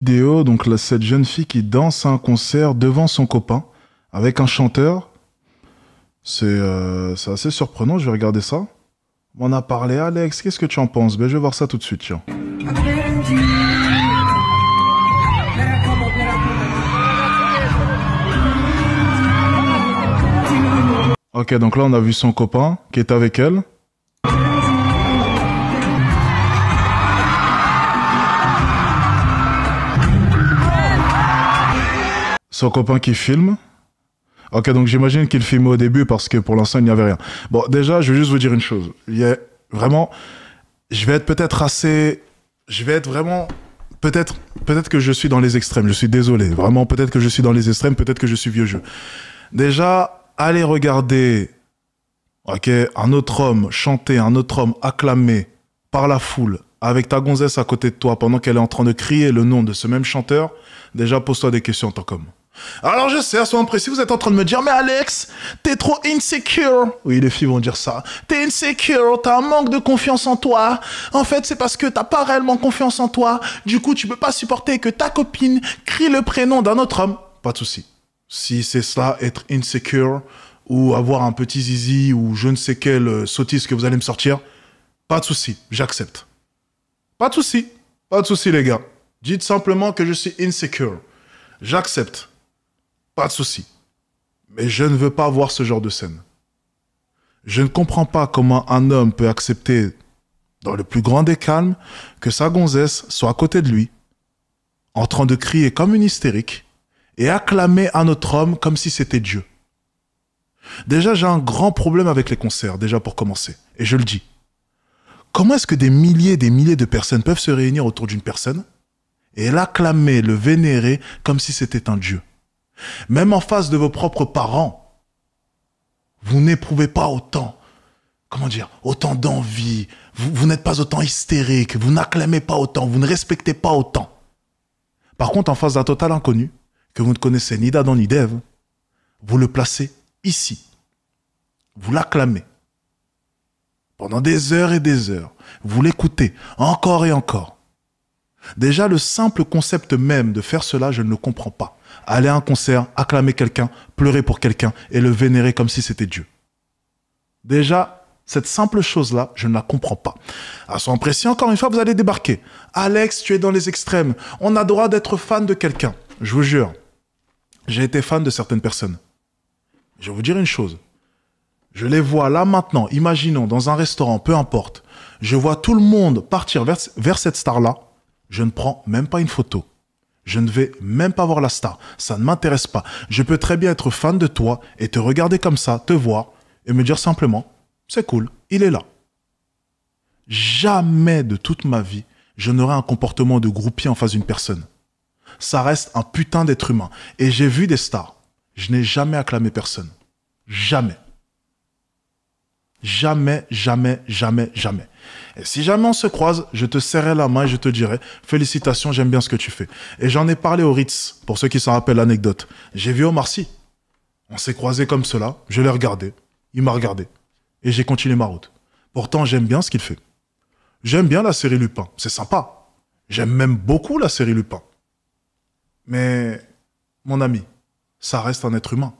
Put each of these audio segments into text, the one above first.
vidéo, donc là, cette jeune fille qui danse à un concert devant son copain avec un chanteur. C'est assez surprenant, je vais regarder ça. On en a parlé, Alex, qu'est-ce que tu en penses? Ben, je vais voir ça tout de suite, tiens. Ok, donc là on a vu son copain qui est avec elle. Son copain qui filme. Ok, donc j'imagine qu'il filmait au début parce que pour l'instant il n'y avait rien. Bon, déjà, je vais juste vous dire une chose. Il y a vraiment... Je vais être peut-être assez... Je vais être vraiment... Peut-être que je suis dans les extrêmes. Je suis désolé. Vraiment, peut-être que je suis dans les extrêmes. Peut-être que je suis vieux jeu. Déjà... Allez regarder, ok, un autre homme chanter, un autre homme acclamé par la foule, avec ta gonzesse à côté de toi, pendant qu'elle est en train de crier le nom de ce même chanteur, déjà pose-toi des questions en tant qu'homme. Alors je sais, à ce moment précis, vous êtes en train de me dire, mais Alex, t'es trop insecure. Oui, les filles vont dire ça. T'es insecure, t'as un manque de confiance en toi. En fait, c'est parce que t'as pas réellement confiance en toi. Du coup, tu peux pas supporter que ta copine crie le prénom d'un autre homme. Pas de souci. Si c'est cela, être insecure, ou avoir un petit zizi, ou je ne sais quelle sottise que vous allez me sortir, pas de souci, j'accepte. Pas de souci, les gars. Dites simplement que je suis insecure. J'accepte. Pas de souci. Mais je ne veux pas voir ce genre de scène. Je ne comprends pas comment un homme peut accepter, dans le plus grand des calmes, que sa gonzesse soit à côté de lui, en train de crier comme une hystérique, et acclamer un autre homme comme si c'était Dieu. Déjà, j'ai un grand problème avec les concerts, déjà pour commencer. Et je le dis. Comment est-ce que des milliers et des milliers de personnes peuvent se réunir autour d'une personne et l'acclamer, le vénérer comme si c'était un Dieu? Même en face de vos propres parents, vous n'éprouvez pas autant, comment dire, autant d'envie. Vous n'êtes pas autant hystérique, vous n'acclamez pas autant, vous ne respectez pas autant. Par contre, en face d'un total inconnu, que vous ne connaissez ni d'Adam ni d'Ève, vous le placez ici. Vous l'acclamez. Pendant des heures et des heures. Vous l'écoutez encore et encore. Déjà, le simple concept même de faire cela, je ne le comprends pas. Aller à un concert, acclamer quelqu'un, pleurer pour quelqu'un et le vénérer comme si c'était Dieu. Déjà, cette simple chose-là, je ne la comprends pas. À son précis, encore une fois, vous allez débarquer. Alex, tu es dans les extrêmes. On a le droit d'être fan de quelqu'un. Je vous jure. J'ai été fan de certaines personnes. Je vais vous dire une chose. Je les vois là maintenant, imaginons, dans un restaurant, peu importe. Je vois tout le monde partir vers cette star-là. Je ne prends même pas une photo. Je ne vais même pas voir la star. Ça ne m'intéresse pas. Je peux très bien être fan de toi et te regarder comme ça, te voir et me dire simplement, c'est cool, il est là. Jamais de toute ma vie, je n'aurai un comportement de groupie en face d'une personne. Ça reste un putain d'être humain. Et j'ai vu des stars. Je n'ai jamais acclamé personne. Jamais. Jamais, jamais, jamais, jamais. Et si jamais on se croise, je te serrerai la main et je te dirai « Félicitations, j'aime bien ce que tu fais ». Et j'en ai parlé au Ritz, pour ceux qui s'en rappellent l'anecdote. J'ai vu Omar Sy. On s'est croisés comme cela, je l'ai regardé, il m'a regardé. Et j'ai continué ma route. Pourtant, j'aime bien ce qu'il fait. J'aime bien la série Lupin, c'est sympa. J'aime même beaucoup la série Lupin. Mais, mon ami, ça reste un être humain.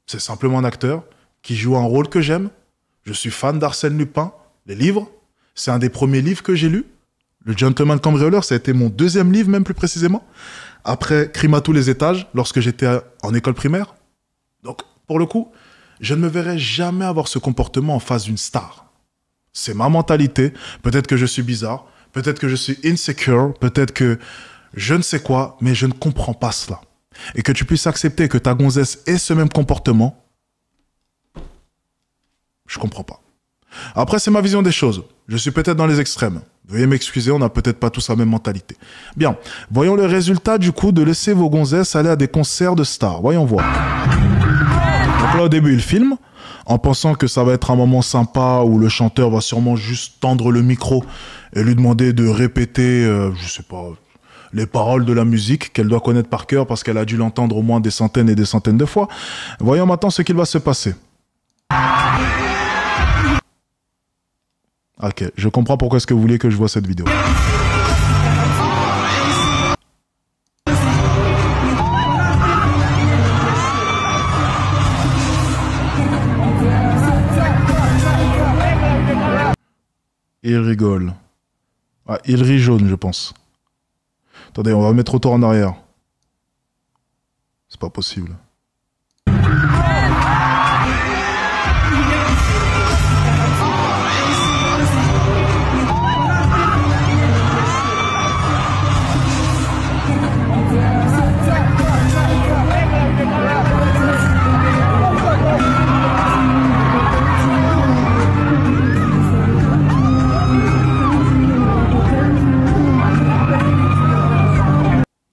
C'est simplement un acteur qui joue un rôle que j'aime. Je suis fan d'Arsène Lupin, les livres. C'est un des premiers livres que j'ai lus. Le Gentleman Cambrioleur, ça a été mon deuxième livre, même plus précisément. Après Crime à tous les étages, lorsque j'étais en école primaire. Donc, pour le coup, je ne me verrai jamais avoir ce comportement en face d'une star. C'est ma mentalité. Peut-être que je suis bizarre. Peut-être que je suis insecure. Peut-être que je ne sais quoi, mais je ne comprends pas cela. Et que tu puisses accepter que ta gonzesse ait ce même comportement, je comprends pas. Après, c'est ma vision des choses. Je suis peut-être dans les extrêmes. Veuillez m'excuser, on n'a peut-être pas tous la même mentalité. Bien, voyons le résultat du coup de laisser vos gonzesses aller à des concerts de stars. Voyons voir. Donc là, au début, il filme, en pensant que ça va être un moment sympa où le chanteur va sûrement juste tendre le micro et lui demander de répéter, je sais pas, les paroles de la musique qu'elle doit connaître par cœur parce qu'elle a dû l'entendre au moins des centaines et des centaines de fois. Voyons maintenant ce qu'il va se passer. Ok, je comprends pourquoi est-ce que vous vouliez que je voie cette vidéo. Il rigole. Ah, il rit jaune, je pense. Attendez, on va mettre retour en arrière. C'est pas possible.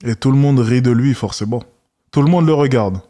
Et tout le monde rit de lui, forcément. Tout le monde le regarde.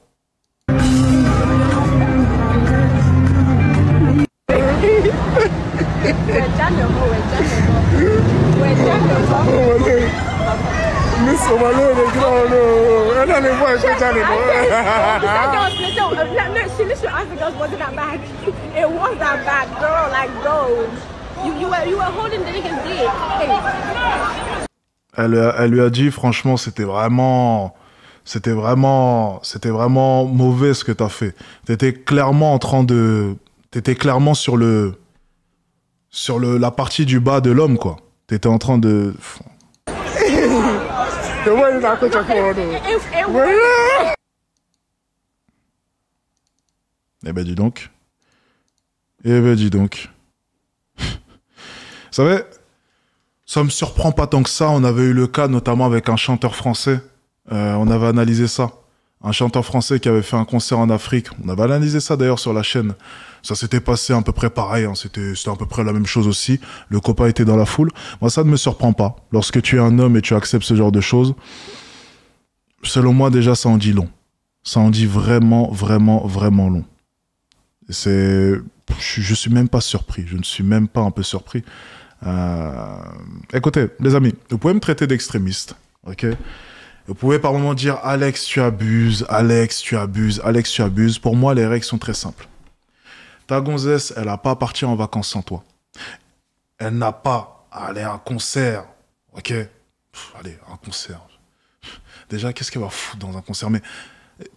Elle lui a dit, franchement, c'était vraiment mauvais ce que t'as fait. T'étais clairement sur la partie du bas de l'homme, quoi. T'étais en train de... Eh ben, dis donc. Eh ben, dis donc. Vous savez, ça me surprend pas tant que ça. On avait eu le cas, notamment avec un chanteur français. On avait analysé ça. Un chanteur français qui avait fait un concert en Afrique. On avait analysé ça d'ailleurs sur la chaîne. Ça s'était passé à peu près pareil. Hein. C'était à peu près la même chose aussi. Le copain était dans la foule. Moi, ça ne me surprend pas. Lorsque tu es un homme et tu acceptes ce genre de choses, selon moi, déjà, ça en dit long. Ça en dit vraiment, vraiment, vraiment long. Je suis même pas surpris. Je ne suis même pas un peu surpris. Écoutez, les amis, vous pouvez me traiter d'extrémiste, ok? Vous pouvez par moments dire « Alex, tu abuses, Alex, tu abuses, Alex, tu abuses ». Pour moi, les règles sont très simples. Ta gonzesse, elle n'a pas à partir en vacances sans toi. Elle n'a pas à aller à un concert, ok? Allez, un concert. Déjà, qu'est-ce qu'elle va foutre dans un concert? Mais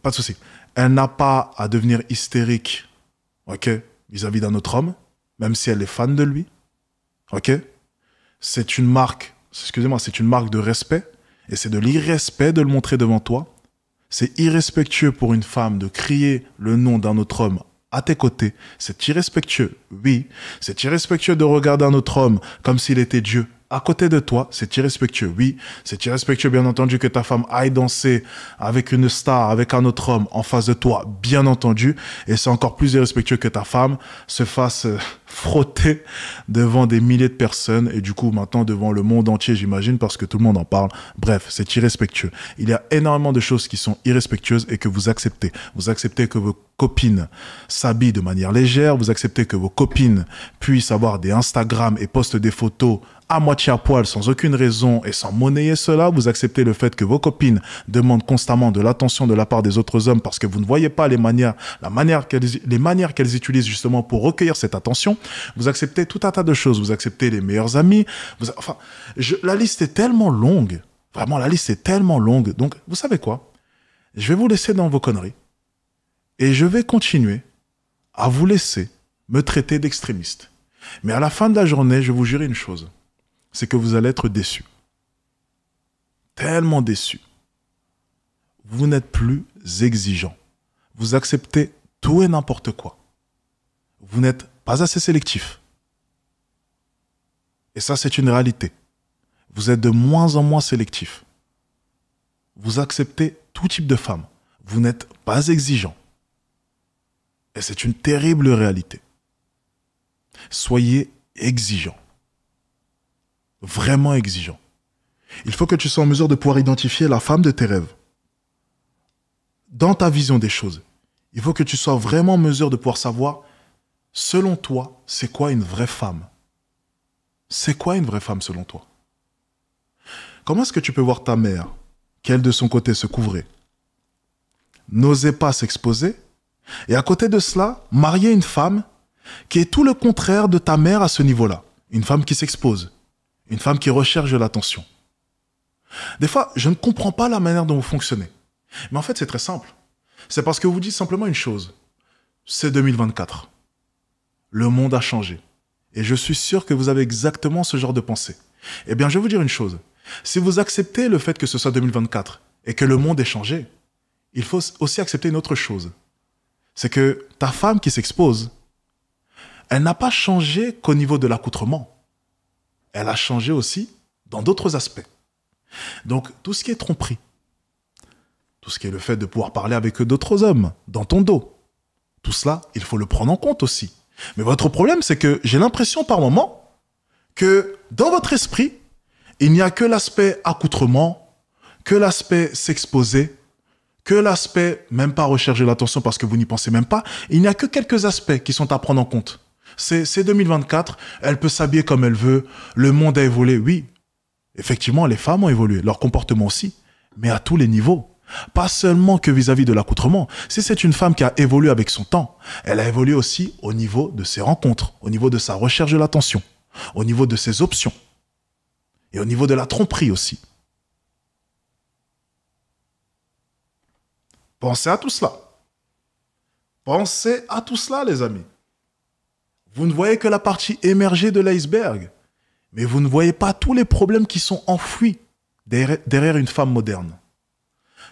pas de souci. Elle n'a pas à devenir hystérique, ok? Vis-à-vis d'un autre homme, même si elle est fan de lui. Ok? C'est une marque, excusez-moi, c'est une marque de respect, et c'est de l'irrespect de le montrer devant toi. C'est irrespectueux pour une femme de crier le nom d'un autre homme à tes côtés. C'est irrespectueux, oui. C'est irrespectueux de regarder un autre homme comme s'il était Dieu à côté de toi. C'est irrespectueux, oui. C'est irrespectueux, bien entendu, que ta femme aille danser avec une star, avec un autre homme en face de toi, bien entendu. Et c'est encore plus irrespectueux que ta femme se fasse frotter devant des milliers de personnes et du coup maintenant devant le monde entier, j'imagine, parce que tout le monde en parle. Bref, c'est irrespectueux. Il y a énormément de choses qui sont irrespectueuses et que vous acceptez. Vous acceptez que vos copines s'habillent de manière légère, vous acceptez que vos copines puissent avoir des Instagram et postent des photos à moitié à poil, sans aucune raison et sans monnayer cela. Vous acceptez le fait que vos copines demandent constamment de l'attention de la part des autres hommes parce que vous ne voyez pas les manières qu'elles utilisent justement pour recueillir cette attention. Vous acceptez tout un tas de choses. Vous acceptez les meilleurs amis. La liste est tellement longue. Vraiment, la liste est tellement longue. Donc, vous savez quoi? Je vais vous laisser dans vos conneries. Et je vais continuer à vous laisser me traiter d'extrémiste. Mais à la fin de la journée, je vais vous jurer une chose. C'est que vous allez être déçus. Tellement déçus. Vous n'êtes plus exigeant. Vous acceptez tout et n'importe quoi. Vous n'êtes pas assez sélectif. Et ça, c'est une réalité. Vous êtes de moins en moins sélectif. Vous acceptez tout type de femme. Vous n'êtes pas exigeant. Et c'est une terrible réalité. Soyez exigeant. Vraiment exigeant. Il faut que tu sois en mesure de pouvoir identifier la femme de tes rêves. Dans ta vision des choses, il faut que tu sois vraiment en mesure de pouvoir savoir, selon toi, c'est quoi une vraie femme? C'est quoi une vraie femme selon toi? Comment est-ce que tu peux voir ta mère, qu'elle de son côté se couvrait, n'osait pas s'exposer, et à côté de cela, marier une femme qui est tout le contraire de ta mère à ce niveau-là? Une femme qui s'expose. Une femme qui recherche de l'attention. Des fois, je ne comprends pas la manière dont vous fonctionnez. Mais en fait, c'est très simple. C'est parce que vous dites simplement une chose. C'est 2024. Le monde a changé. Et je suis sûr que vous avez exactement ce genre de pensée. Eh bien, je vais vous dire une chose. Si vous acceptez le fait que ce soit 2024 et que le monde ait changé, il faut aussi accepter une autre chose. C'est que ta femme qui s'expose, elle n'a pas changé qu'au niveau de l'accoutrement. Elle a changé aussi dans d'autres aspects. Donc, tout ce qui est tromperie, tout ce qui est le fait de pouvoir parler avec d'autres hommes dans ton dos, tout cela, il faut le prendre en compte aussi. Mais votre problème, c'est que j'ai l'impression par moment que dans votre esprit, il n'y a que l'aspect accoutrement, que l'aspect s'exposer, que l'aspect même pas rechercher l'attention parce que vous n'y pensez même pas. Il n'y a que quelques aspects qui sont à prendre en compte. C'est 2024, elle peut s'habiller comme elle veut, le monde a évolué, oui. Effectivement, les femmes ont évolué, leur comportement aussi, mais à tous les niveaux. Pas seulement que vis-à-vis de l'accoutrement. Si c'est une femme qui a évolué avec son temps, elle a évolué aussi au niveau de ses rencontres, au niveau de sa recherche de l'attention, au niveau de ses options et au niveau de la tromperie aussi. Pensez à tout cela. Pensez à tout cela, les amis. Vous ne voyez que la partie émergée de l'iceberg, mais vous ne voyez pas tous les problèmes qui sont enfouis derrière une femme moderne.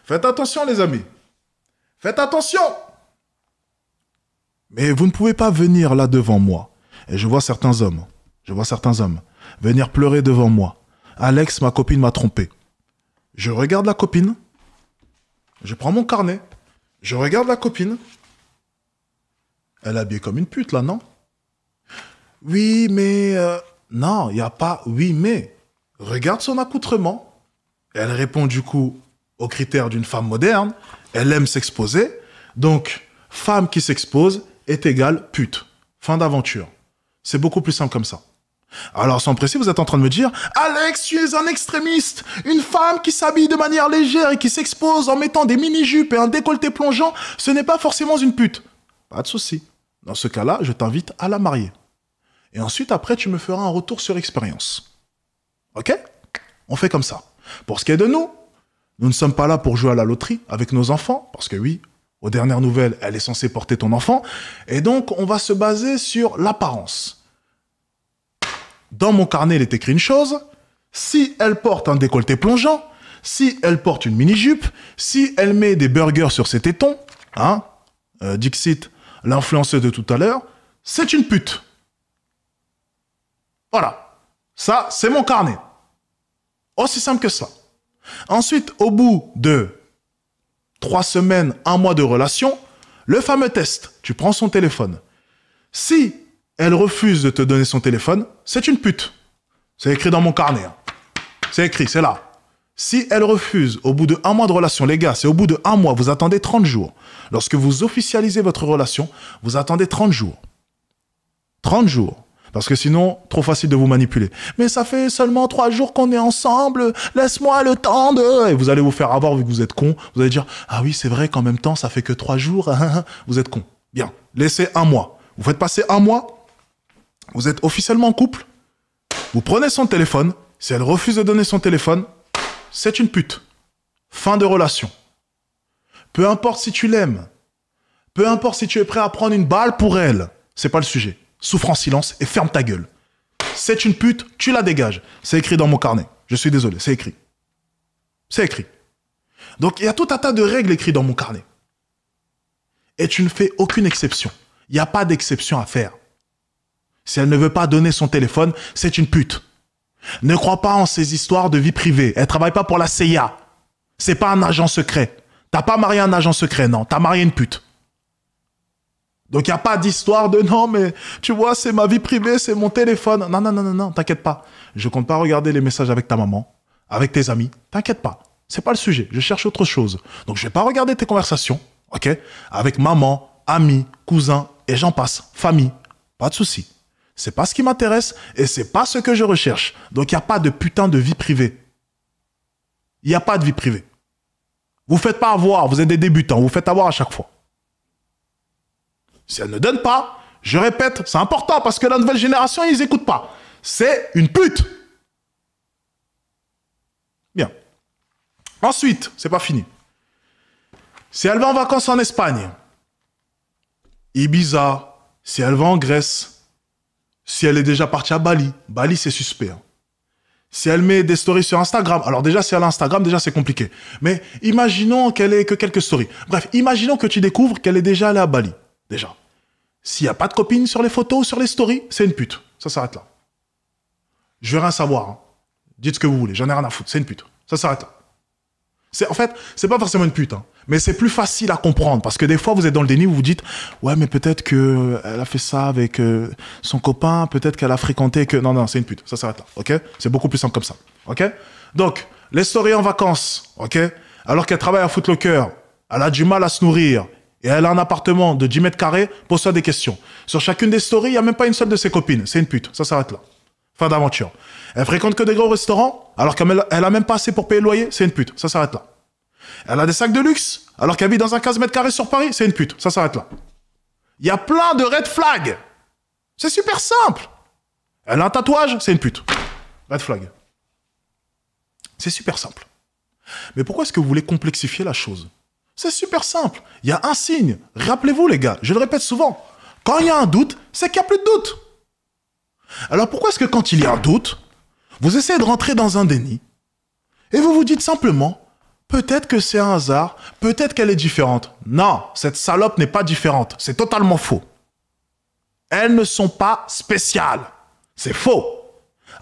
Faites attention, les amis. Faites attention. Mais vous ne pouvez pas venir là devant moi. Et je vois certains hommes venir pleurer devant moi. Alex, ma copine m'a trompé. Je regarde la copine. Je prends mon carnet. Je regarde la copine. Elle est habillée comme une pute, là, non? Oui, mais... non, il n'y a pas oui, mais. Regarde son accoutrement. Elle répond du coup aux critères d'une femme moderne. Elle aime s'exposer. Donc, femme qui s'expose est égale pute. Fin d'aventure. C'est beaucoup plus simple comme ça. Alors, sans précis, vous êtes en train de me dire « Alex, tu es un extrémiste. Une femme qui s'habille de manière légère et qui s'expose en mettant des mini-jupes et un décolleté plongeant, ce n'est pas forcément une pute. » Pas de souci. Dans ce cas-là, je t'invite à la marier. Et ensuite, après, tu me feras un retour sur expérience. Ok? On fait comme ça. Pour ce qui est de nous, nous ne sommes pas là pour jouer à la loterie avec nos enfants, parce que oui, aux dernières nouvelles, elle est censée porter ton enfant, et donc on va se baser sur l'apparence. Dans mon carnet, il est écrit une chose, si elle porte un décolleté plongeant, si elle porte une mini-jupe, si elle met des burgers sur ses tétons, hein, Dixit, l'influenceuse de tout à l'heure, c'est une pute. Voilà. Ça, c'est mon carnet. Aussi simple que ça. Ensuite, au bout de 3 semaines, 1 mois de relation, le fameux test. Tu prends son téléphone. Si elle refuse de te donner son téléphone, c'est une pute. C'est écrit dans mon carnet. Hein. C'est écrit, c'est là. Si elle refuse, au bout de 1 mois de relation, les gars, c'est au bout de 1 mois, vous attendez 30 jours. Lorsque vous officialisez votre relation, vous attendez 30 jours. 30 jours. Parce que sinon, trop facile de vous manipuler. Mais ça fait seulement 3 jours qu'on est ensemble, laisse-moi le temps de... Et vous allez vous faire avoir vu que vous êtes con. Vous allez dire, ah oui, c'est vrai qu'en même temps, ça fait que 3 jours. Vous êtes con. Bien, laissez 1 mois. Vous faites passer 1 mois, vous êtes officiellement en couple, vous prenez son téléphone, si elle refuse de donner son téléphone, c'est une pute. Fin de relation. Peu importe si tu l'aimes, peu importe si tu es prêt à prendre une balle pour elle, c'est pas le sujet. Souffre en silence et ferme ta gueule. C'est une pute, tu la dégages. C'est écrit dans mon carnet. Je suis désolé, c'est écrit. C'est écrit. Donc, il y a tout un tas de règles écrites dans mon carnet. Et tu ne fais aucune exception. Il n'y a pas d'exception à faire. Si elle ne veut pas donner son téléphone, c'est une pute. Ne crois pas en ces histoires de vie privée. Elle ne travaille pas pour la CIA. C'est pas un agent secret. T'as pas marié un agent secret, non. T'as marié une pute. Donc, il n'y a pas d'histoire de non, mais tu vois, c'est ma vie privée, c'est mon téléphone. Non, non, non, non, non, t'inquiète pas. Je compte pas regarder les messages avec ta maman, avec tes amis. T'inquiète pas. C'est pas le sujet. Je cherche autre chose. Donc, je vais pas regarder tes conversations, ok? Avec maman, amis, cousins, et j'en passe. Famille. Pas de souci. C'est pas ce qui m'intéresse et c'est pas ce que je recherche. Donc, il n'y a pas de putain de vie privée. Il n'y a pas de vie privée. Vous faites pas avoir. Vous êtes des débutants. Vous faites avoir à chaque fois. Si elle ne donne pas, je répète, c'est important parce que la nouvelle génération, ils n'écoutent pas. C'est une pute. Bien. Ensuite, c'est pas fini. Si elle va en vacances en Espagne, Ibiza, si elle va en Grèce, Si elle est déjà partie à Bali, Bali c'est suspect. Hein. Si elle met des stories sur Instagram, alors déjà si elle a Instagram, déjà c'est compliqué. Mais imaginons qu'elle ait que quelques stories. Bref, imaginons que tu découvres qu'elle est déjà allée à Bali. Déjà. S'il n'y a pas de copine sur les photos, sur les stories, c'est une pute. Ça s'arrête là. Je veux rien savoir. Hein. Dites ce que vous voulez, j'en ai rien à foutre. C'est une pute. Ça s'arrête là. En fait, c'est pas forcément une pute, hein, mais c'est plus facile à comprendre parce que des fois vous êtes dans le déni, vous vous dites ouais mais peut-être que elle a fait ça avec son copain, peut-être qu'elle a fréquenté que non c'est une pute, ça s'arrête là, ok? C'est beaucoup plus simple comme ça, ok? Donc les stories en vacances, ok? Alors qu'elle travaille à Foot Locker, elle a du mal à se nourrir et elle a un appartement de 10 mètres carrés, pose-toi des questions. Sur chacune des stories, il y a même pas une seule de ses copines, c'est une pute, ça s'arrête là. Fin d'aventure. Elle fréquente que des gros restaurants, alors qu'elle a même pas assez pour payer le loyer, c'est une pute. Ça s'arrête là. Elle a des sacs de luxe, alors qu'elle vit dans un 15 mètres carrés sur Paris, c'est une pute. Ça s'arrête là. Il y a plein de red flags. C'est super simple. Elle a un tatouage, c'est une pute. Red flag. C'est super simple. Mais pourquoi est-ce que vous voulez complexifier la chose? C'est super simple. Il y a un signe. Rappelez-vous les gars, je le répète souvent. Quand il y a un doute, c'est qu'il n'y a plus de doute. Alors pourquoi est-ce que quand il y a un doute, vous essayez de rentrer dans un déni et vous vous dites simplement, peut-être que c'est un hasard, peut-être qu'elle est différente. Non, cette salope n'est pas différente, c'est totalement faux. Elles ne sont pas spéciales, c'est faux.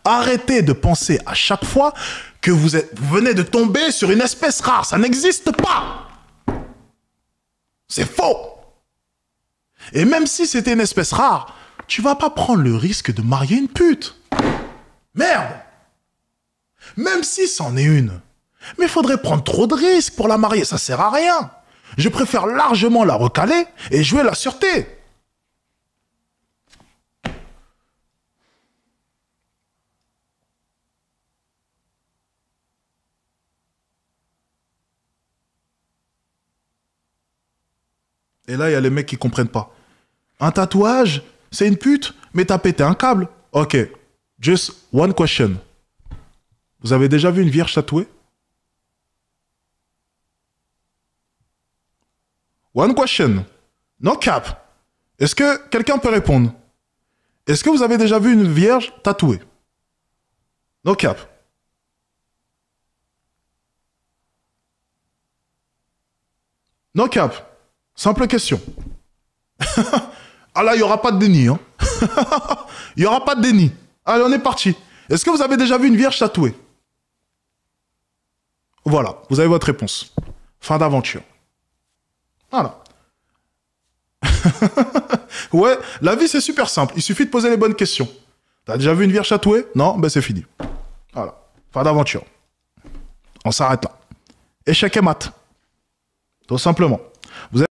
Arrêtez de penser à chaque fois que vous venez de tomber sur une espèce rare, ça n'existe pas. C'est faux. Et même si c'était une espèce rare, tu vas pas prendre le risque de marier une pute. Merde. Même si c'en est une. Mais il faudrait prendre trop de risques pour la marier, ça sert à rien. Je préfère largement la recaler et jouer la sûreté. Et là, il y a les mecs qui comprennent pas. Un tatouage, c'est une pute, mais t'as pété un câble. Ok, just one question. Vous avez déjà vu une vierge tatouée? One question. No cap. Est-ce que quelqu'un peut répondre? Est-ce que vous avez déjà vu une vierge tatouée? No cap. No cap. Simple question. Ah là, il n'y aura pas de déni. Hein. Il n'y aura pas de déni. Allez, on est parti. Est-ce que vous avez déjà vu une vierge tatouée? Voilà, vous avez votre réponse. Fin d'aventure. Voilà. Ouais, la vie c'est super simple. Il suffit de poser les bonnes questions. T'as déjà vu une vierge tatouée? Non? Ben c'est fini. Voilà. Fin d'aventure. On s'arrête là. Échec et mat. Tout simplement. Vous avez